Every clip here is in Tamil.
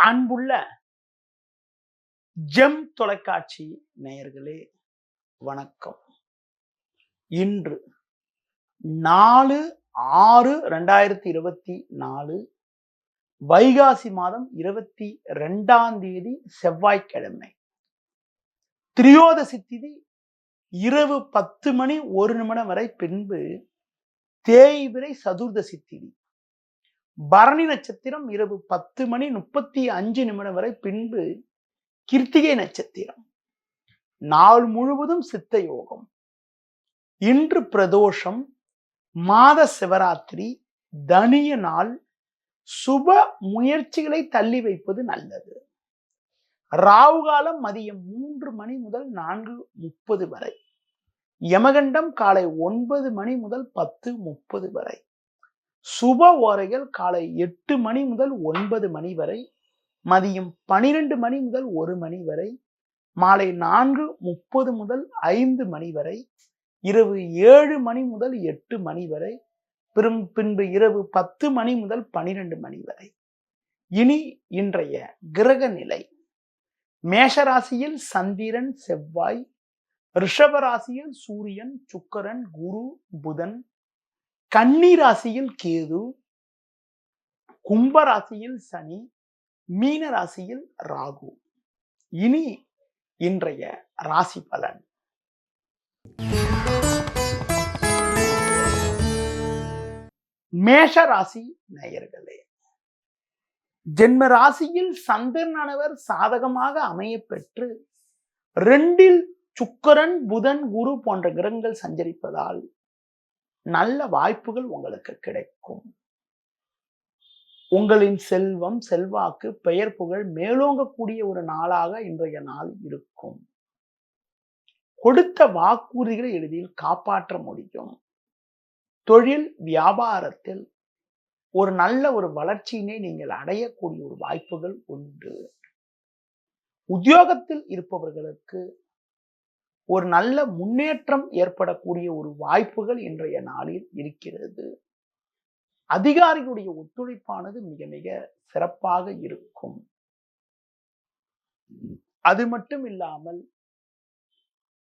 அன்புள்ள ஜெம் தொலைக்காட்சி நேயர்களே வணக்கம். இன்று 4/6/2024 வைகாசி மாதம் 22ஆம் தேதி செவ்வாய்க்கிழமை. திரியோதசி திதி இரவு 10:01 வரை, பின்பு தேய்பிறை சதுர்தசி திதி. பரணி நட்சத்திரம் இரவு 10:35 வரை, பின்பு கிருத்திகை நட்சத்திரம். நாள் முழுவதும் சித்த யோகம். இன்று பிரதோஷம், மாத சிவராத்திரி, தனிய நாள். சுப முயற்சிகளை தள்ளி வைப்பது நல்லது. ராகு காலம் மதியம் 3 மணி முதல் 4:30 வரை. யமகண்டம் காலை 9 மணி முதல் 10:30 வரை. சுப ஓரைகள் காலை 8 மணி முதல் 9 மணி வரை, மதியம் 12 மணி முதல் 1 மணி வரை, மாலை 4:30 முதல் 5 மணி வரை, இரவு 7 மணி முதல் 8 மணி வரை, பின்பு இரவு 10 மணி முதல் 12 மணி வரை. இனி இன்றைய கிரக நிலை. மேஷராசியில் சந்திரன் செவ்வாய், ரிஷபராசியில் சூரியன் சுக்கிரன் குரு புதன், கன்னி ராசியில் கேது, கும்பராசியில் சனி, மீன ராசியில் ராகு. இனி இன்றைய ராசி பலன். மேஷ ராசி நேயர்களே, ஜென்ம ராசியில் சந்திரனானவர் சாதகமாக அமைய பெற்று 2இல் சுக்கிரன் புதன் குரு போன்ற கிரகங்கள் சஞ்சரிப்பதால் நல்ல வாய்ப்புகள் உங்களுக்கு கிடைக்கும். உங்களின் செல்வம் செல்வாக்கு பெயர் புகழ் மேலோங்கக்கூடிய ஒரு நாளாக இன்றைய நாள் இருக்கும். கொடுத்த வாக்குறுதிகளை எளிதில் காப்பாற்ற முடியும். தொழில் வியாபாரத்தில் ஒரு நல்ல ஒரு வளர்ச்சியினை நீங்கள் அடையக்கூடிய ஒரு வாய்ப்புகள் உண்டு. உத்தியோகத்தில் இருப்பவர்களுக்கு ஒரு நல்ல முன்னேற்றம் ஏற்படக்கூடிய ஒரு வாய்ப்புகள் இன்றைய நாளில் இருக்கிறது. அதிகாரிகளுடைய ஒத்துழைப்பானது மிக மிக சிறப்பாக இருக்கும். அது மட்டும் இல்லாமல்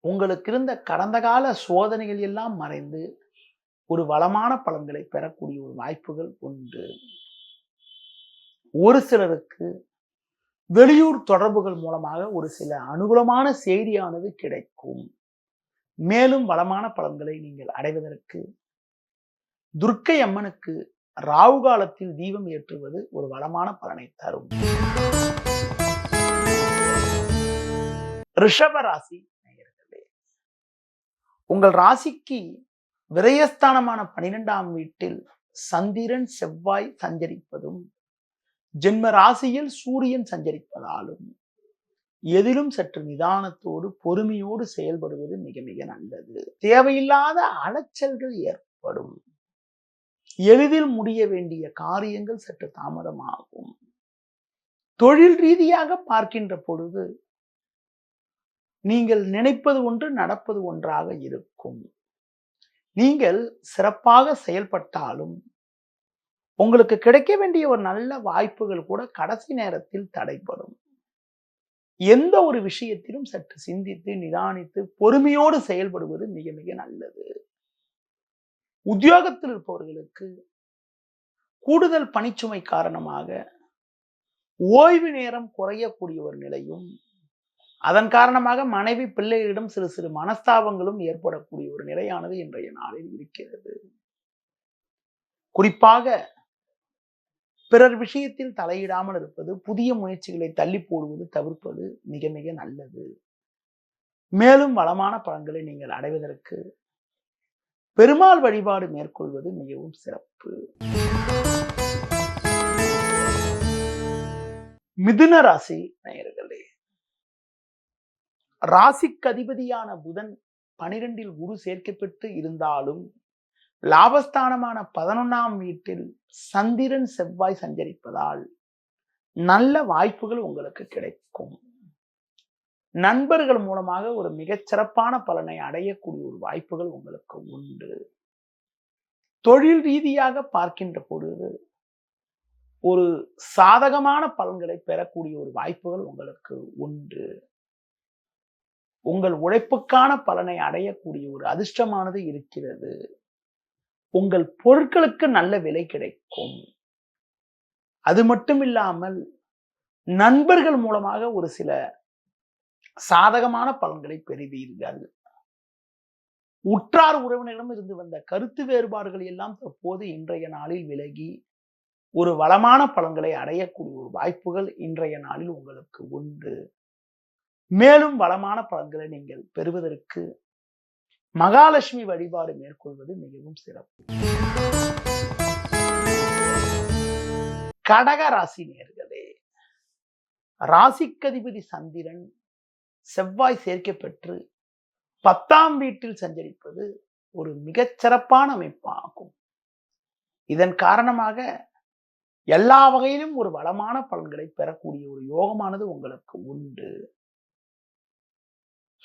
உங்களுக்கு இருந்த கடந்த கால சோதனைகள் எல்லாம் மறைந்து ஒரு வளமான பலன்களை பெறக்கூடிய ஒரு வாய்ப்புகள் உண்டு. ஒரு சிலருக்கு வெளியூர் தொடர்புகள் மூலமாக ஒரு சில அனுகூலமான செய்தியானது கிடைக்கும். மேலும் வளமான பலன்களை நீங்கள் அடைவதற்கு துர்க்கை அம்மனுக்கு ராகு காலத்தில் தீபம் ஏற்றுவது ஒரு வளமான பலனை தரும். ரிஷப ராசி நேயர்களே, உங்கள் ராசிக்கு விரயஸ்தானமான 12ஆம் வீட்டில் சந்திரன் செவ்வாய் சஞ்சரிப்பதும், ஜென்ம ராசியில் சூரியன் சஞ்சரிப்பதாலும் எதிலும் சற்று நிதானத்தோடு பொறுமையோடு செயல்படுவது மிக மிக நல்லது. தேவையில்லாத அலைச்சல்கள் ஏற்படும். எளிதில் முடிய வேண்டிய காரியங்கள் சற்று தாமதமாகும். தொழில் ரீதியாக பார்க்கின்ற பொழுது நீங்கள் நினைப்பது ஒன்று நடப்பது ஒன்றாக இருக்கும். நீங்கள் சிறப்பாக செயல்பட்டாலும் உங்களுக்கு கிடைக்க வேண்டிய ஒரு நல்ல வாய்ப்புகள் கூட கடைசி நேரத்தில் தடைப்படும். எந்த ஒரு விஷயத்திலும் சற்று சிந்தித்து நிதானித்து பொறுமையோடு செயல்படுவது மிக மிக நல்லது. உத்தியோகத்தில் இருப்பவர்களுக்கு கூடுதல் பணிச்சுமை காரணமாக ஓய்வு நேரம் குறையக்கூடிய ஒரு நிலையும், அதன் காரணமாக மனைவி பிள்ளைகளிடம் சிறு சிறு மனஸ்தாபங்களும் ஏற்படக்கூடிய ஒரு நிலையானது இன்றைய நாளில் இருக்கிறது. குறிப்பாக பிறர் விஷயத்தில் தலையிடாமல் இருப்பது, புதிய முயற்சிகளை தள்ளி போடுவது தவிர்ப்பது மிக மிக நல்லது. மேலும் வளமான பலன்களை நீங்கள் அடைவதற்கு பெருமாள் வழிபாடு மேற்கொள்வது மிகவும் சிறப்பு. மிதுன ராசி நேயர்களே, ராசிக்கு அதிபதியான புதன் 12இல் குரு சேர்க்கப்பட்டு இருந்தாலும் லாபஸ்தானமான 11ஆம் வீட்டில் சந்திரன் செவ்வாய் சஞ்சரிப்பதால் நல்ல வாய்ப்புகள் உங்களுக்கு கிடைக்கும். நண்பர்கள் மூலமாக ஒரு மிகச்சிறப்பான பலனை அடையக்கூடிய ஒரு வாய்ப்புகள் உங்களுக்கு உண்டு. தொழில் ரீதியாக பார்க்கின்ற பொழுது ஒரு சாதகமான பலன்களை பெறக்கூடிய ஒரு வாய்ப்புகள் உங்களுக்கு உண்டு. உங்கள் உழைப்புக்கான பலனை அடையக்கூடிய ஒரு அதிர்ஷ்டமானது இருக்கிறது. உங்கள் பொருட்களுக்கு நல்ல விலை கிடைக்கும். அது மட்டும் இல்லாமல் நண்பர்கள் மூலமாக ஒரு சில சாதகமான பலன்களை பெறுவீர்கள். உற்றார் உறவினரிடம் இருந்து வந்த கருத்து வேறுபாடுகள் எல்லாம் தற்போது இன்றைய நாளில் விலகி ஒரு வளமான பலன்களை அடையக்கூடிய ஒரு வாய்ப்புகள் இன்றைய நாளில் உங்களுக்கு உண்டு. மேலும் வளமான பலன்களை நீங்கள் பெறுவதற்கு மகாலட்சுமி வழிபாடு மேற்கொள்வது மிகவும் சிறப்பு. கடக ராசி நேயர்களே, ராசிக்கதிபதி சந்திரன் செவ்வாய் சேர்க்கை பெற்று 10ஆம் வீட்டில் சஞ்சரிப்பது ஒரு மிகச்சிறப்பான அமைப்பாகும். இதன் காரணமாக எல்லா வகையிலும் ஒரு வளமான பலன்களை பெறக்கூடிய ஒரு யோகமானது உங்களுக்கு உண்டு.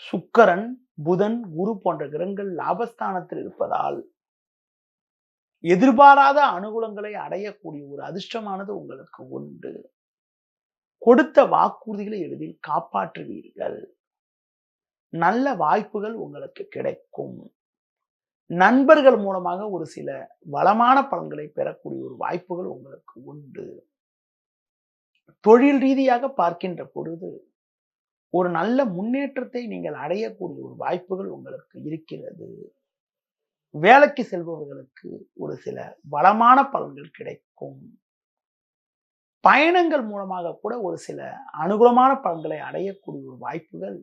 சுக்கிரன், புதன், குரு போன்ற கிரகங்கள் லாபஸ்தானத்தில் இருப்பதால் எதிர்பாராத அனுகூலங்களை அடையக்கூடிய ஒரு அதிர்ஷ்டமானது உங்களுக்கு உண்டு. கொடுத்த வாக்குறுதிகளை எளிதில் காப்பாற்றுவீர்கள். நல்ல வாய்ப்புகள் உங்களுக்கு கிடைக்கும். நண்பர்கள் மூலமாக ஒரு சில வளமான பலன்களை பெறக்கூடிய ஒரு வாய்ப்புகள் உங்களுக்கு உண்டு. தொழில் ரீதியாக பார்க்கின்ற பொழுது ஒரு நல்ல முன்னேற்றத்தை நீங்கள் அடையக்கூடிய ஒரு வாய்ப்புகள் உங்களுக்கு இருக்கிறது. வேலைக்கு செல்பவர்களுக்கு ஒரு சில வளமான பலன்கள் கிடைக்கும். பயணங்கள் மூலமாக கூட ஒரு சில அனுகூலமான பலன்களை அடையக்கூடிய ஒரு வாய்ப்புகள்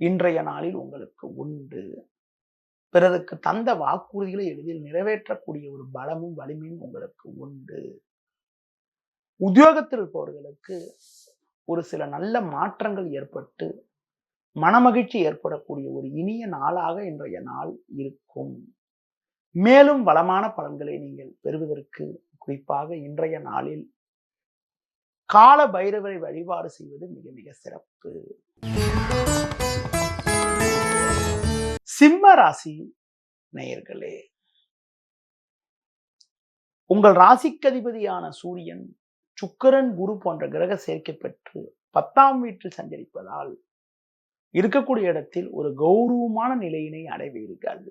இன்றைய நாளில் உங்களுக்கு உண்டு. பிறருக்கு தந்த வாக்குறுதிகளை எளிதில் நிறைவேற்றக்கூடிய ஒரு பலமும் வலிமையும் உங்களுக்கு உண்டு. உத்தியோகத்தில் இருப்பவர்களுக்கு ஒரு சில நல்ல மாற்றங்கள் ஏற்பட்டு மனமகிழ்ச்சி ஏற்படக்கூடிய ஒரு இனிய நாளாக இன்றைய நாள் இருக்கும். மேலும் வளமான பலன்களை நீங்கள் பெறுவதற்கு குறிப்பாக இன்றைய நாளில் கால பைரவரை வழிபாடு செய்வது மிக மிக சிறப்பு. சிம்ம ராசி நேயர்களே, உங்கள் ராசிக்கதிபதியான சூரியன், சுக்கிரன், குரு போன்ற கிரக சேர்க்கை பெற்று 10ஆம் வீட்டில் சஞ்சரிப்பதால் இருக்கக்கூடிய இடத்தில் ஒரு கௌரவமான நிலையினை அடைவீர்கள்.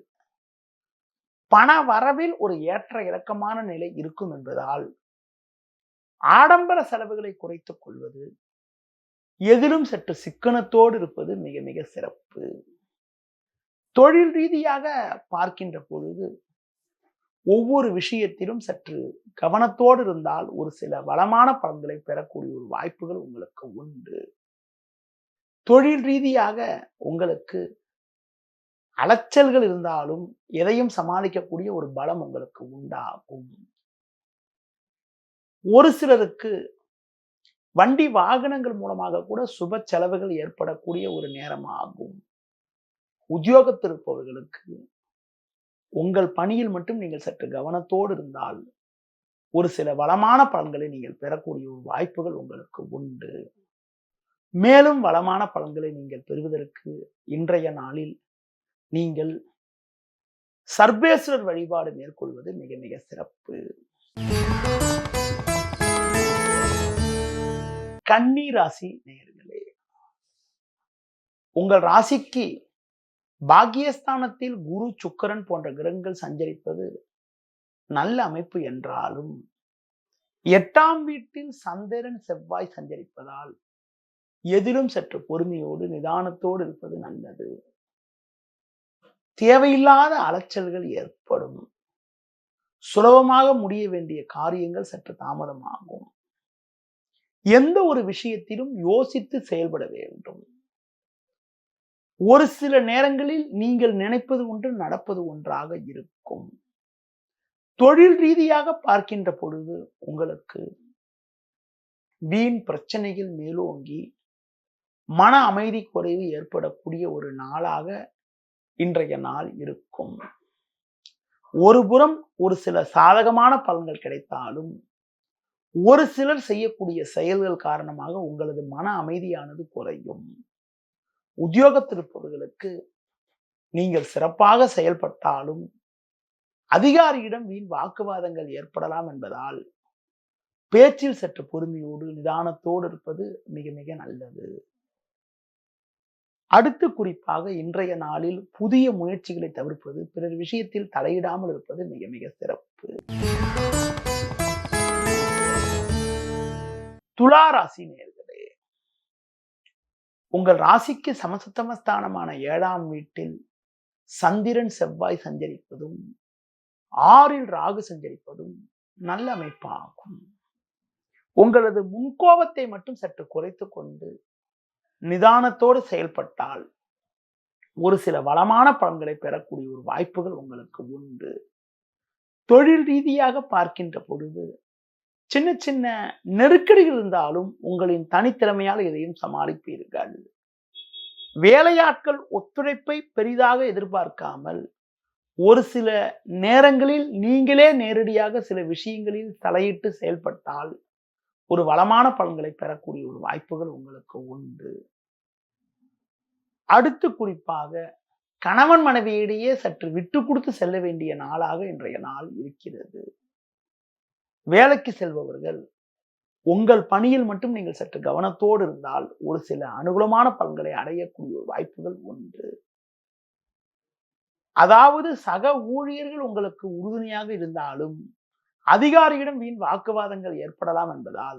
பண வரவில் ஒரு ஏற்ற இறக்கமான நிலை இருக்கும் என்பதால் ஆடம்பர செலவுகளை குறைத்துக் கொள்வது, எதிலும் சற்று சிக்கனத்தோடு இருப்பது மிக மிக சிறப்பு. தொழில் ரீதியாக பார்க்கின்ற பொழுது ஒவ்வொரு விஷயத்திலும் சற்று கவனத்தோடு இருந்தால் ஒரு சில வளமான பலன்களை பெறக்கூடிய ஒரு வாய்ப்புகள் உங்களுக்கு உண்டு. தொழில் ரீதியாக உங்களுக்கு அலைச்சல்கள் இருந்தாலும் எதையும் சமாளிக்கக்கூடிய ஒரு பலம் உங்களுக்கு உண்டாகும். ஒரு சிலருக்கு வண்டி வாகனங்கள் மூலமாக கூட சுப செலவுகள் ஏற்படக்கூடிய ஒரு நேரமாகும். உத்தியோகத்தில் இருப்பவர்களுக்கு உங்கள் பணியில் மட்டும் நீங்கள் சற்று கவனத்தோடு இருந்தால் ஒரு சில வளமான பலன்களை நீங்கள் பெறக்கூடிய ஒரு வாய்ப்புகள் உங்களுக்கு உண்டு. மேலும் வளமான பலன்களை நீங்கள் பெறுவதற்கு இன்றைய நாளில் நீங்கள் சர்வேஸ்வரர் வழிபாடு மேற்கொள்வது மிக மிக சிறப்பு. கன்னி ராசி நேயர்களே, உங்கள் ராசிக்கு பாக்கியஸ்தானத்தில் குரு, சுக்கிரன் போன்ற கிரகங்கள் சஞ்சரிப்பது நல்ல அமைப்பு என்றாலும் 8ஆம் வீட்டில் சந்திரன், செவ்வாய் சஞ்சரிப்பதால் எதிலும் சற்று பொறுமையோடு நிதானத்தோடு இருப்பது நல்லது. தேவையில்லாத அலைச்சல்கள் ஏற்படும். சுலபமாக முடிய வேண்டிய காரியங்கள் சற்று தாமதமாகும். எந்த ஒரு விஷயத்திலும் யோசித்து செயல்பட வேண்டும். ஒரு சில நேரங்களில் நீங்கள் நினைப்பது ஒன்று, நடப்பது ஒன்றாக இருக்கும். தொழில் ரீதியாக பார்க்கின்ற பொழுது உங்களுக்கு வீண் பிரச்சனைகள் மேலோங்கி மன அமைதி குறைவு ஏற்படக்கூடிய ஒரு நாளாக இன்றைய நாள் இருக்கும். ஒரு புறம் ஒரு சில சாதகமான பலன்கள் கிடைத்தாலும் ஒரு சிலர் செய்யக்கூடிய செயல்கள் காரணமாக உங்களது மன அமைதியானது குறையும். உத்தியோகத்தில் இருப்பவர்களுக்கு நீங்கள் சிறப்பாக செயல்பட்டாலும் அதிகாரியிடம் வீண் வாக்குவாதங்கள் ஏற்படலாம் என்பதால் பேச்சில் சற்று பொறுமையோடு நிதானத்தோடு இருப்பது மிக மிக நல்லது. அடுத்து குறிப்பாக இன்றைய நாளில் புதிய முயற்சிகளை தவிர்ப்பது, பிறர் விஷயத்தில் தலையிடாமல் இருப்பது மிக மிக சிறப்பு. துலா ராசி நேயர்களே, உங்கள் ராசிக்கு சமசப்தமஸ்தானமான 7ஆம் வீட்டில் சந்திரன் செவ்வாய் சஞ்சரிப்பதும் 6ல் ராகு சஞ்சரிப்பதும் நல்ல அமைப்பாகும். உங்களது முன்கோபத்தை மட்டும் சற்று குறைத்துக் கொண்டு நிதானத்தோடு செயல்பட்டால் ஒரு சில வளமான பலன்களை பெறக்கூடிய ஒரு வாய்ப்புகள் உங்களுக்கு உண்டு. தொழில் ரீதியாக பார்க்கின்ற பொழுது சின்ன சின்ன நெருக்கடிகள் இருந்தாலும் உங்களின் தனித்திறமையால் எதையும் சமாளிப்பீர்கள். வேலையாட்கள் ஒத்துழைப்பை பெரிதாக எதிர்பார்க்காமல் ஒரு சில நேரங்களில் நீங்களே நேரடியாக சில விஷயங்களில் தலையிட்டு செயல்பட்டால் ஒரு வளமான பலன்களை பெறக்கூடிய ஒரு வாய்ப்புகள் உங்களுக்கு உண்டு. அடுத்து குறிப்பாக கணவன் மனைவியிடையே சற்று விட்டு கொடுத்து செல்ல வேண்டிய நாளாக இன்றைய நாள் இருக்கிறது. வேலைக்கு செல்பவர்கள் உங்கள் பணியில் மட்டும் நீங்கள் சற்று கவனத்தோடு இருந்தால் ஒரு சில அனுகூலமான பலன்களை அடையக்கூடிய ஒரு வாய்ப்புகள் உண்டு. அதாவது சக ஊழியர்கள் உங்களுக்கு உறுதுணையாக இருந்தாலும் அதிகாரியிடம் வீண் வாக்குவாதங்கள் ஏற்படலாம் என்பதால்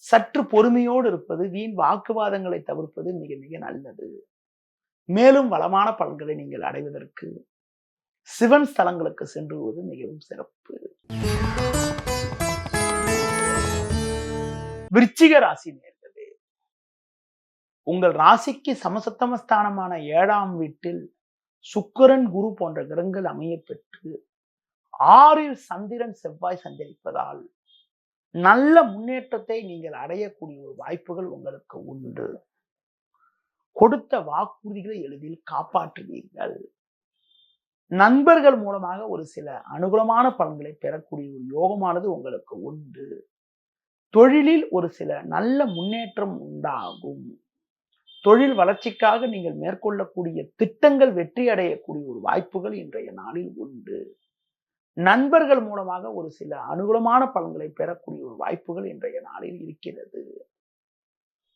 சற்று பொறுமையோடு இருப்பது, வீண் வாக்குவாதங்களை தவிர்ப்பது மிக மிக நல்லது. மேலும் வளமான பலன்களை நீங்கள் அடைவதற்கு சிவன் ஸ்தலங்களுக்கு சென்று வருவது மிகவும் சிறப்பு. விருச்சிக ராசி நேயர்களே, உங்கள் ராசிக்கு சமசப்தமஸ்தானமான 7ஆம் வீட்டில் சுக்கிரன் குரு போன்ற கிரகங்கள் அமைய பெற்று 6ல் சந்திரன் செவ்வாய் சஞ்சரிப்பதால் நல்ல முன்னேற்றத்தை நீங்கள் அடையக்கூடிய ஒரு வாய்ப்புகள் உங்களுக்கு உண்டு. கொடுத்த வாக்குறுதிகளை எளிதில் காப்பாற்றுவீர்கள். நண்பர்கள் மூலமாக ஒரு சில அனுகூலமான பலன்களை பெறக்கூடிய ஒரு யோகமானது உங்களுக்கு உண்டு. தொழிலில் ஒரு சில நல்ல முன்னேற்றம் உண்டாகும். தொழில் வளர்ச்சிக்காக நீங்கள் மேற்கொள்ளக்கூடிய திட்டங்கள் வெற்றி அடையக்கூடிய ஒரு வாய்ப்புகள் இன்றைய நாளில் உண்டு. நண்பர்கள் மூலமாக ஒரு சில அனுகூலமான பலன்களை பெறக்கூடிய ஒரு வாய்ப்புகள் இன்றைய நாளில் இருக்கிறது.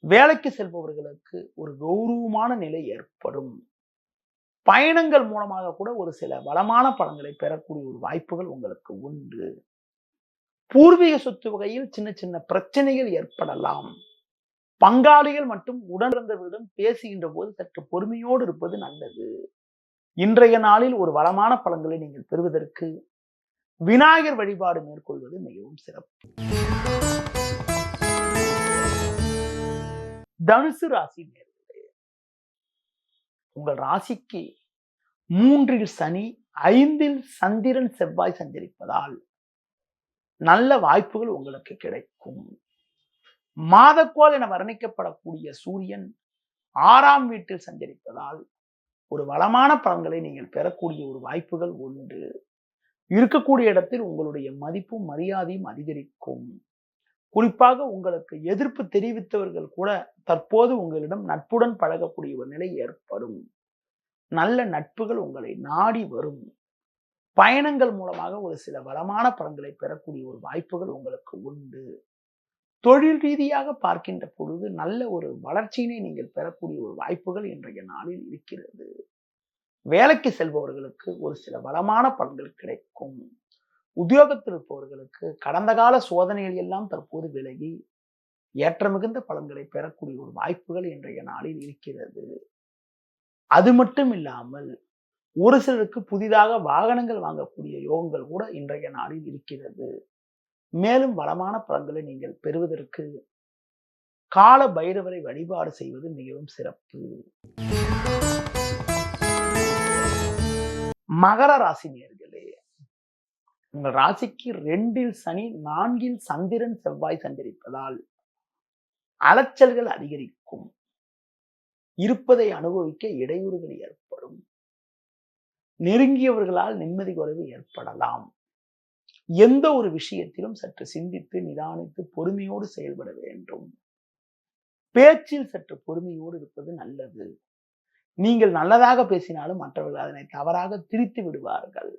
வேலைக்கு செல்பவர்களுக்கு ஒரு கௌரவமான நிலை ஏற்படும். பயணங்கள் மூலமாக கூட ஒரு சில வளமான பலன்களை பெறக்கூடிய ஒரு வாய்ப்புகள் உங்களுக்கு உண்டு. பூர்வீக சொத்து வகையில் சின்ன சின்ன பிரச்சனைகள் ஏற்படலாம். பங்காளிகள் மற்றும் உடனிருந்தவர்களிடம் பேசுகின்ற போது சற்று பொறுமையோடு இருப்பது நல்லது. இன்றைய நாளில் ஒரு வளமான பலன்களை நீங்கள் பெறுவதற்கு விநாயகர் வழிபாடு மேற்கொள்வது மிகவும் சிறப்பு. தனுசு ராசி நேயர்களே, உங்கள் ராசிக்கு 3ல் சனி 5ல் சந்திரன் செவ்வாய் சஞ்சரிப்பதால் நல்ல வாய்ப்புகள் உங்களுக்கு கிடைக்கும். மாதக்கோள் என வர்ணிக்கப்படக்கூடிய சூரியன் 6ஆம் வீட்டில் சஞ்சரிப்பதால் ஒரு வளமான பலன்களை நீங்கள் பெறக்கூடிய ஒரு வாய்ப்புகள் உண்டு. இருக்கக்கூடிய இடத்தில் உங்களுடைய மதிப்பும் மரியாதையும் அதிகரிக்கும். குறிப்பாக உங்களுக்கு எதிர்ப்பு தெரிவித்தவர்கள் கூட தற்போது உங்களிடம் நட்புடன் பழகக்கூடிய ஒரு நிலை ஏற்படும். நல்ல நட்புகள் உங்களை நாடி வரும். பயணங்கள் மூலமாக ஒரு சில வளமான பலன்களை பெறக்கூடிய ஒரு வாய்ப்புகள் உங்களுக்கு உண்டு. தொழில் ரீதியாக பார்க்கின்ற பொழுது நல்ல ஒரு வளர்ச்சியினை நீங்கள் பெறக்கூடிய ஒரு வாய்ப்புகள் இன்றைய நாளில் இருக்கிறது. வேலைக்கு செல்பவர்களுக்கு ஒரு சில வளமான பலன்கள் கிடைக்கும். உத்தியோகத்தில் இருப்பவர்களுக்கு கடந்த கால சோதனைகள் எல்லாம் தற்போது விலகி ஏற்ற மிகுந்த பலன்களை பெறக்கூடிய ஒரு வாய்ப்புகள் இன்றைய நாளில் இருக்கிறது. அது மட்டும் இல்லாமல் ஒரு சிலருக்கு புதிதாக வாகனங்கள் வாங்கக்கூடிய யோகங்கள் கூட இன்றைய நாளில் இருக்கிறது. மேலும் வளமான பலன்களை நீங்கள் பெறுவதற்கு கால பைரவரை வழிபாடு செய்வது மிகவும் சிறப்பு. மகர ராசி நேயர்களே, உங்கள் ராசிக்கு 2ல் சனி 4ல் சந்திரன் செவ்வாய் சஞ்சரிப்பதால் அலைச்சல்கள் அதிகரிக்கும். இருப்பதை அனுபவிக்க இடையூறுகள் ஏற்படும். நெருங்கியவர்களால் நிம்மதி குறைவு ஏற்படலாம். எந்த ஒரு விஷயத்திலும் சற்று சிந்தித்து நிதானித்து பொறுமையோடு செயல்பட வேண்டும். பேச்சில் சற்று பொறுமையோடு இருப்பது நல்லது. நீங்கள் நல்லதாக பேசினாலும் மற்றவர்கள் அதனை தவறாக திரித்து விடுவார்கள்.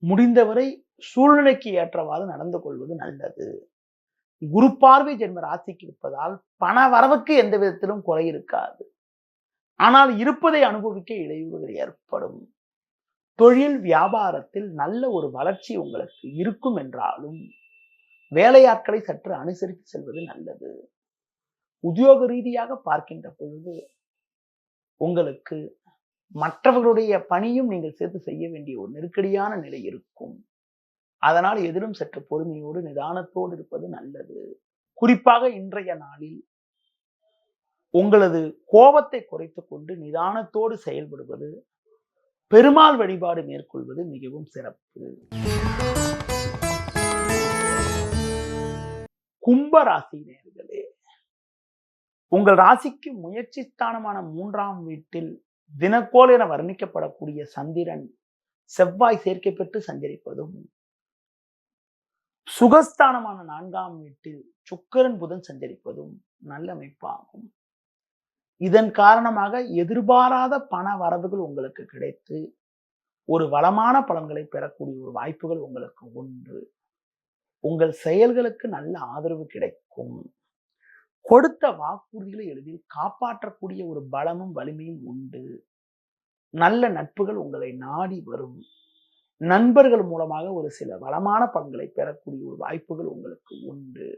முடிந்தவரை சூழ்நிலைக்கு ஏற்றவாறு நடந்து கொள்வது நல்லது. குரு பார்வை ஜென்ம ராசிக்கு இருப்பதால் பண வரவுக்கு எந்த விதத்திலும் குறை இருக்காது. ஆனால் இருப்பதை அனுபவிக்க இடையூறுகள் ஏற்படும். தொழில் வியாபாரத்தில் நல்ல ஒரு வளர்ச்சி உங்களுக்கு இருக்கும் என்றாலும் வேலையாட்களை சற்று அனுசரித்து செல்வது நல்லது. உத்தியோக ரீதியாக பார்க்கின்ற பொழுது உங்களுக்கு மற்றவர்களுடைய பணியும் நீங்கள் சேர்த்து செய்ய வேண்டிய ஒரு நெருக்கடியான நிலை இருக்கும். அதனால் எதிலும் சற்று பொறுமையோடு நிதானத்தோடு இருப்பது நல்லது. குறிப்பாக இன்றைய நாளில் உங்களது கோபத்தை குறைத்துக் கொண்டு நிதானத்தோடு செயல்படுவது, பெருமாள் வழிபாடு மேற்கொள்வது மிகவும் சிறப்பு. கும்ப ராசி நேயர்களே, உங்கள் ராசிக்கு முயற்சி ஸ்தானமான 3ஆம் வீட்டில் தினக்கோள் என வர்ணிக்கப்படக்கூடிய சந்திரன் செவ்வாய் சேர்க்கை பெற்று சஞ்சரிப்பதும், சுகஸ்தானமான 4ஆம் வீட்டில் சுக்கிரன் புதன் சஞ்சரிப்பதும் நல்ல அமைப்பாகும். இதன் காரணமாக எதிர்பாராத பண வரவுகள் உங்களுக்கு கிடைத்து ஒரு வளமான பலன்களை பெறக்கூடிய ஒரு வாய்ப்புகள் உங்களுக்கு உண்டு. உங்கள் செயல்களுக்கு நல்ல ஆதரவு கிடைக்கும். கொடுத்த வாக்குறுதிகளை எளிதில் காப்பாற்றக்கூடிய ஒரு பலமும் வலிமையும் உண்டு. நல்ல நட்புகள் உங்களை நாடி வரும். நண்பர்கள் மூலமாக ஒரு சில வளமான பலன்களை பெறக்கூடிய ஒரு வாய்ப்புகள் உங்களுக்கு உண்டு.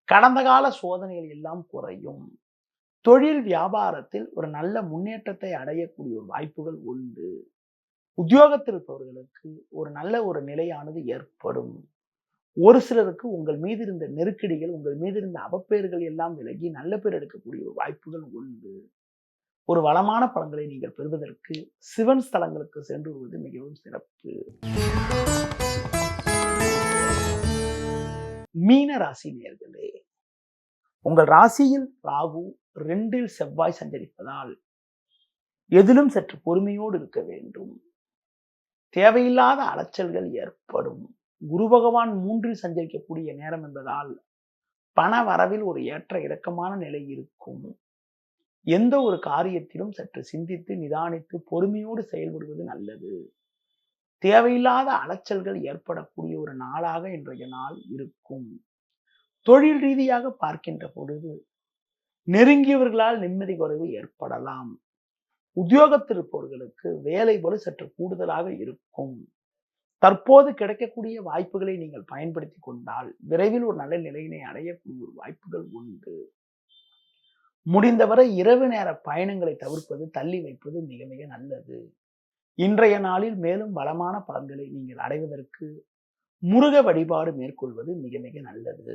கடந்த கால சோதனைகள் எல்லாம் குறையும். தொழில் வியாபாரத்தில் ஒரு நல்ல முன்னேற்றத்தை அடையக்கூடிய ஒரு வாய்ப்புகள் உண்டு. உத்தியோகத்தில் இருப்பவர்களுக்கு ஒரு நல்ல ஒரு நிலையானது ஏற்படும். ஒரு சிலருக்கு உங்கள் மீது இருந்த நெருக்கடிகள், உங்கள் மீது இருந்த அவப்பெயர்கள் எல்லாம் விலகி நல்ல பேர் எடுக்கக்கூடிய ஒரு வாய்ப்புகள் உண்டு. ஒரு வளமான பலன்களை நீங்கள் பெறுவதற்கு சிவன் ஸ்தலங்களுக்கு சென்று வருவது மிகவும் சிறப்பு. மீன ராசி நேயர்களே, உங்கள் ராசியில் ராகு 2இல் செவ்வாய் சஞ்சரிப்பதால் எதிலும் சற்று பொறுமையோடு இருக்க வேண்டும். தேவையில்லாத அலைச்சல்கள் ஏற்படும். குரு பகவான் 3இல் சஞ்சரிக்கக்கூடிய நேரம் என்பதால் பண வரவில் ஒரு ஏற்ற இறக்கமான நிலை இருக்கும். எந்த ஒரு காரியத்திலும் சற்று சிந்தித்து நிதானித்து பொறுமையோடு செயல்படுவது நல்லது. தேவையில்லாத அலைச்சல்கள் ஏற்படக்கூடிய ஒரு நாளாக இன்றைய நாள் இருக்கும். தொழில் ரீதியாக பார்க்கின்ற பொழுது நெருங்கியவர்களால் நிம்மதி குறைவு ஏற்படலாம். உத்தியோகத்தில் இருப்பவர்களுக்கு வேலை பளு சற்று கூடுதலாக இருக்கும். தற்போது கிடைக்கக்கூடிய வாய்ப்புகளை நீங்கள் பயன்படுத்தி கொண்டால் விரைவில் ஒரு நல்ல நிலையினை அடையக்கூடிய ஒரு வாய்ப்புகள் உண்டு. முடிந்தவரை இரவு நேர பயணங்களை தவிர்ப்பது, தள்ளி வைப்பது மிக மிக நல்லது. இன்றைய நாளில் மேலும் வளமான பலன்களை நீங்கள் அடைவதற்கு முருக வழிபாடு மேற்கொள்வது மிக மிக நல்லது.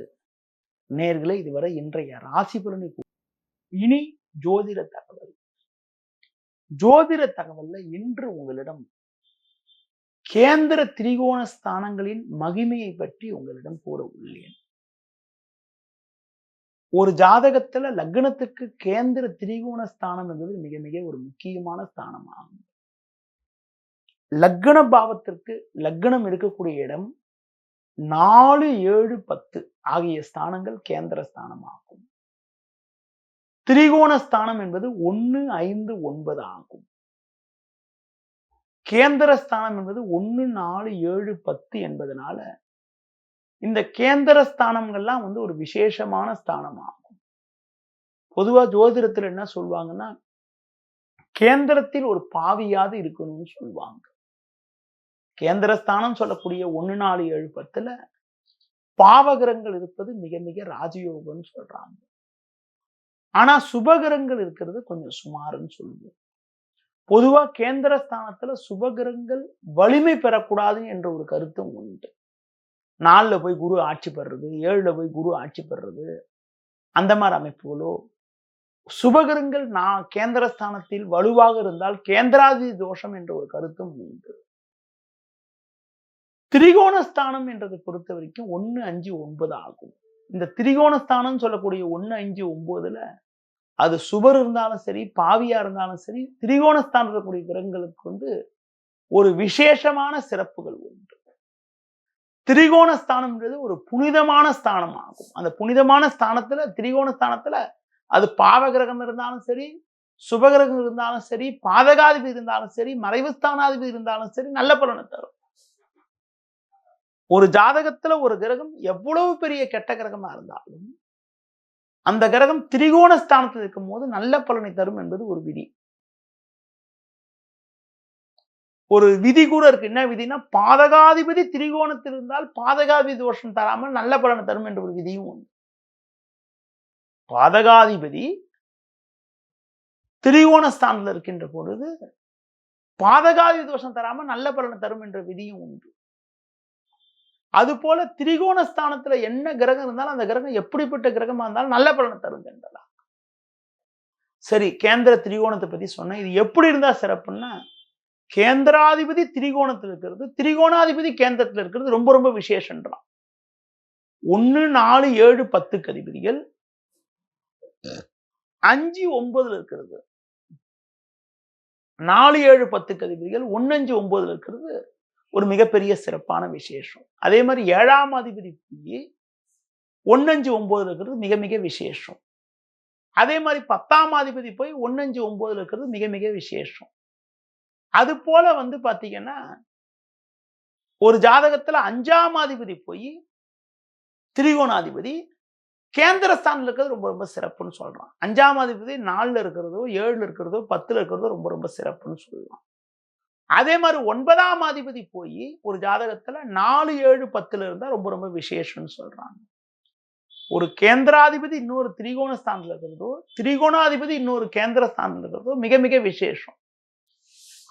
நேயர்களே, இதுவரை இன்றைய ராசி பலனை. இனி ஜோதிட தகவல். ஜோதிட தகவல்ல இன்று உங்களிடம் கேந்திர திரிகோண ஸ்தானங்களின் மகிமையை பற்றி உங்களிடம் கூற உள்ளேன். ஒரு ஜாதகத்துல லக்னத்துக்கு கேந்திர திரிகோண ஸ்தானம் என்பது மிக மிக ஒரு முக்கியமான ஸ்தானமாகும். லக்ன பாவத்திற்கு லக்னம் இருக்கக்கூடிய இடம் 4, 7, 10 ஆகிய ஸ்தானங்கள் கேந்திர ஸ்தானமாகும். திரிகோண ஸ்தானம் என்பது 1, 5, 9 ஆகும். கேந்திர ஸ்தானம் என்பது 1, 4, 7, 10 என்பதனால இந்த கேந்திர ஸ்தானங்கள்லாம் ஒரு விசேஷமான ஸ்தானமாகும். பொதுவா ஜோதிடத்தில் என்ன சொல்லுவாங்கன்னா, கேந்திரத்தில் ஒரு பாவியாவது இருக்கணும்னு சொல்லுவாங்க. கேந்திர ஸ்தானம் சொல்லக்கூடிய 1, 4, 7, 10ல பாவகிரகங்கள் இருப்பது மிக மிக ராஜயோகம்னு சொல்றாங்க. ஆனா சுபகிரகங்கள் இருக்கிறது கொஞ்சம் சுமாருன்னு சொல்லுவோம். பொதுவா கேந்திர ஸ்தானத்துல சுபகிரகங்கள் வலிமை பெறக்கூடாது என்ற ஒரு கருத்தும் உண்டு. 4ல போய் குரு ஆட்சி பெறுறது, 7ல போய் குரு ஆட்சி பெறுறது, அந்த மாதிரி அமைப்புகளோ, சுபகிரகங்கள் கேந்திர ஸ்தானத்தில் வலுவாக இருந்தால் கேந்திராதி தோஷம் என்ற ஒரு கருத்தும் உண்டு. திரிகோண ஸ்தானம் என்றதை பொறுத்த வரைக்கும் 1, 5, 9 ஆகும். இந்த திரிகோண ஸ்தானம் சொல்லக்கூடிய 1, 5, 9ல அது சுபர் இருந்தாலும் சரி, பாவியா இருந்தாலும் சரி, திரிகோண ஸ்தானம் இருக்கக்கூடிய கிரகங்களுக்கு ஒரு விசேஷமான சிறப்புகள் உண்டு. திரிகோண ஸ்தானம்ன்றது ஒரு புனிதமான ஸ்தானம் ஆகும். அந்த புனிதமான ஸ்தானத்துல, திரிகோண ஸ்தானத்துல அது பாவ கிரகம் இருந்தாலும் சரி, சுபகிரகம் இருந்தாலும் சரி, பாதகாதிபதி இருந்தாலும் சரி, மறைவு ஸ்தானாதிபதி இருந்தாலும் சரி, நல்ல பலனை தரும். ஒரு ஜாதகத்துல ஒரு கிரகம் எவ்வளவு பெரிய கெட்ட கிரகமா இருந்தாலும் அந்த கிரகம் திரிகோண ஸ்தானத்தில் இருக்கும் போது நல்ல பலனை தரும் என்பது ஒரு விதி. ஒரு விதி கூட இருக்கு. என்ன விதினா, பாதகாதிபதி திரிகோணத்தில் இருந்தால் பாதகாதிபதி தோஷம் தராமல் நல்ல பலனை தரும் என்ற ஒரு விதியும் உண்டு. பாதகாதிபதி திரிகோண ஸ்தானத்தில் இருக்கின்ற பொழுது பாதகாதிபதி தோஷம் தராமல் நல்ல பலனை தரும் என்ற விதியும் உண்டு. அது போல திரிகோண ஸ்தானத்துல என்ன கிரகம் இருந்தாலும் அந்த கிரகம் எப்படிப்பட்ட கிரகமா இருந்தாலும் நல்ல பலனை தரும் என்றலாம். சரி, கேந்திர திரிகோணத்தை பத்தி சொன்னேன். இது எப்படி இருந்தா சிறப்புன்னா, கேந்திராதிபதி திரிகோணத்தில் இருக்கிறது, திரிகோணாதிபதி கேந்திரத்தில் இருக்கிறது ரொம்ப ரொம்ப விசேஷன்றான். 1, 4, 7, 10 அதிபதிகள் 5, 9 இருக்கிறது. 4, 7, 10 அதிபதிகள் 1, 5, 9 இருக்கிறது ஒரு மிகப்பெரிய சிறப்பான விசேஷம். அதே மாதிரி 7ஆம் அதிபதி 1, 5, 9 இருக்கிறது மிக மிக விசேஷம். அதே மாதிரி 10ஆம் அதிபதி போய் 1, 5, 9 இருக்கிறது மிக மிக விசேஷம். அது போல பாத்தீங்கன்னா, ஒரு ஜாதகத்துல 5ஆம் அதிபதி போய் திரிகோணாதிபதி கேந்திரஸ்தானில் இருக்கிறது ரொம்ப ரொம்ப சிறப்புன்னு சொல்றான். 5ஆம் அதிபதி 4ல இருக்கிறதோ 7ல இருக்கிறதோ 10ல இருக்கிறதோ ரொம்ப ரொம்ப சிறப்புன்னு சொல்லலாம். அதே மாதிரி 9ஆம் அதிபதி போய் ஒரு ஜாதகத்துல 4, 7, 10ல இருந்தா ரொம்ப ரொம்ப விசேஷம்னு சொல்றாங்க. ஒரு கேந்திராதிபதி இன்னொரு திரிகோண ஸ்தானத்துல இருக்கிறதோ, திரிகோணாதிபதி இன்னொரு கேந்திர ஸ்தானத்துல இருக்கிறதோ மிக மிக விசேஷம்.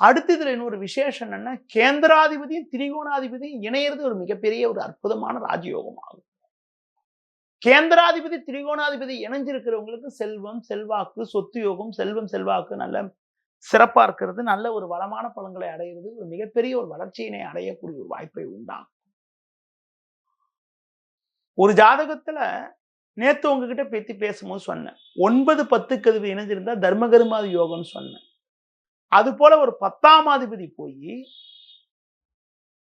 அடுத்து இதுல இன்னொரு விசேஷம் என்னன்னா, கேந்திராதிபதியும் திரிகோணாதிபதியும் இணையிறது ஒரு மிகப்பெரிய ஒரு அற்புதமான ராஜயோகம் ஆகும். கேந்திராதிபதி திரிகோணாதிபதி இணைஞ்சிருக்கிறவங்களுக்கு செல்வம், செல்வாக்கு, சொத்து யோகம், செல்வம், செல்வாக்கு நல்ல சிறப்பா இருக்கிறது, நல்ல ஒரு வளமான பலன்களை அடைகிறது, ஒரு மிகப்பெரிய ஒரு வளர்ச்சியினை அடையக்கூடிய ஒரு வாய்ப்பை உண்டாகும். ஒரு ஜாதகத்துல நேத்து உங்ககிட்ட பத்தி பேசும்போது சொன்னேன், 9, 10 அதிபதி இணைஞ்சிருந்தா தர்மகர்மாதி யோகம்னு சொன்னேன். அது போல ஒரு 10ஆம் அதிபதி போய்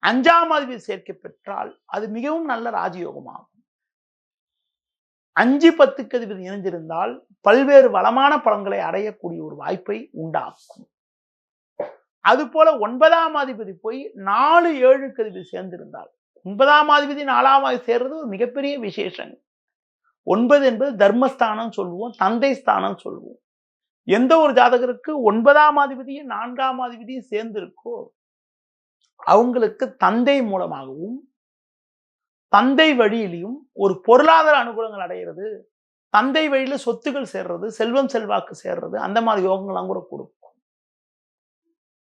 5ஆம் அதிபதி சேர்க்கை பெற்றால் அது மிகவும் நல்ல ராஜயோகமாகும். 5, 10 அதிபதி இணைஞ்சிருந்தால் பல்வேறு வளமான பலன்களை அடையக்கூடிய ஒரு வாய்ப்பை உண்டாக்கும். அது போல 9ஆம் அதிபதி போய் 4, 7 அதிபதி சேர்ந்திருந்தால், 9ஆம் அதிபதி 4ஆம் அதிபதி சேர்றது ஒரு மிகப்பெரிய விசேஷம். 9 என்பது தர்மஸ்தானம் சொல்லுவோம், தந்தை ஸ்தானம் சொல்லுவோம். எந்த ஒரு ஜாதகருக்கு 9ஆம் அதிபதியும் 4ஆம் அதிபதியும் சேர்ந்து இருக்கோ அவங்களுக்கு தந்தை மூலமாகவும் தந்தை வழியிலையும் ஒரு பொருளாதார அனுகூலங்கள் அடைகிறது, தந்தை வழியில சொத்துக்கள் சேர்றது, செல்வம் செல்வாக்கு சேர்றது, அந்த மாதிரி யோகங்கள்லாம் கூட கொடுக்கும்.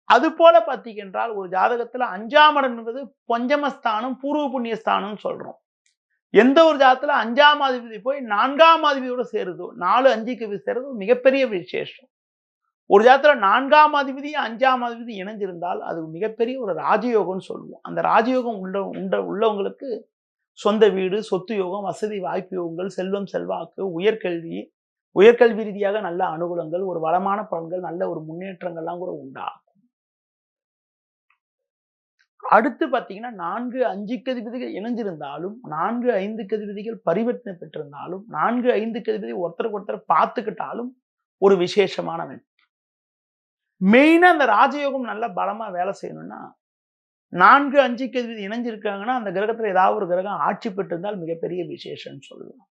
அது போல பார்த்தீங்கன்றால் ஒரு ஜாதகத்துல 5ஆம் இடம் என்பது பஞ்சமஸ்தானம், பூர்வ புண்ணிய ஸ்தானம் சொல்றோம். எந்த ஒரு ஜாதகத்துல 5ஆம் அதிபதி போய் 4ஆம் அதிபதியோட சேருதோ, 4, 5க்கு சேருது மிகப்பெரிய விசேஷம். ஒரு ஜாதகத்துல 4ஆம் அதிபதி 5ஆம் அதிபதி இணைஞ்சிருந்தால் அது மிகப்பெரிய ஒரு ராஜயோகம்னு சொல்லுவோம். அந்த ராஜயோகம் உள்ளவங்களுக்கு சொந்த வீடு, சொத்து யோகம், வசதி வாய்ப்பு யோகங்கள், செல்வம் செல்வாக்கு, உயர்கல்வி ரீதியாக நல்ல அனுகூலங்கள், ஒரு வளமான பலன்கள், நல்ல ஒரு முன்னேற்றங்கள்லாம் கூட உண்டாகும். அடுத்து பாத்தீங்கன்னா 4, 5 அதிபதிகள் இணைஞ்சிருந்தாலும், 4, 5 அதிபதிகள் பரிவர்த்தனை பெற்றிருந்தாலும், 4, 5 அதிபதி ஒருத்தருக்கு ஒருத்தர் பார்த்துக்கிட்டாலும் ஒரு விசேஷமான அமைப்பு. மெயினா அந்த ராஜயோகம் நல்ல பலமா வேலை செய்யணும்னா 4, 5 அதிபதி இணைஞ்சிருக்காங்கன்னா அந்த கிரகத்துல ஏதாவது ஒரு கிரகம் ஆட்சி பெற்றிருந்தால் மிகப்பெரிய விசேஷம் சொல்லலாம்.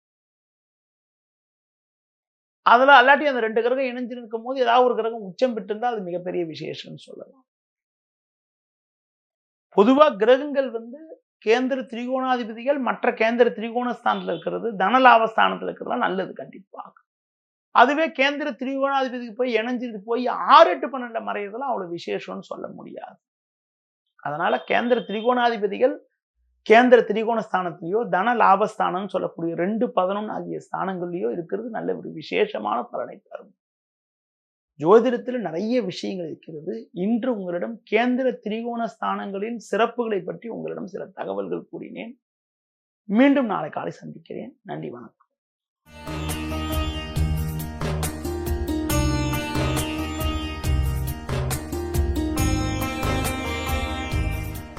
அதுல அல்லாட்டி அந்த 2 கிரகம் இணைஞ்சிருக்கும் போது ஏதாவது ஒரு கிரகம் உச்சம் பெற்றிருந்தால் அது மிகப்பெரிய விசேஷம் சொல்லலாம். பொதுவா கிரகங்கள் கேந்திர திரிகோணாதிபதிகள் மற்ற கேந்திர திரிகோண ஸ்தானத்துல இருக்கிறது, தனலாபஸ்தானத்துல இருக்கிறது நல்லது கண்டிப்பாக. அதுவே கேந்திர திரிகோணாதிபதிக்கு போய் இணைஞ்சிட்டு போய் 6, 8, 12 மறையறதுலாம் அவ்வளவு விசேஷம்னு சொல்ல முடியாது. அதனால கேந்திர திரிகோணாதிபதிகள் கேந்திர திரிகோண ஸ்தானத்திலேயோ தன லாபஸ்தானம் சொல்லக்கூடிய 2, 11 ஆகிய ஸ்தானங்கள்லயோ இருக்கிறது நல்ல ஒரு விசேஷமான பலனை தரும். ஜோதிடத்தில் நிறைய விஷயங்கள் இருக்கிறது. இன்று உங்களிடம் கேந்திர திரிகோண ஸ்தானங்களின் சிறப்புகளை பற்றி உங்களிடம் சில தகவல்கள் கூறினேன். மீண்டும் நாளை காலை சந்திக்கிறேன். நன்றி, வணக்கம்.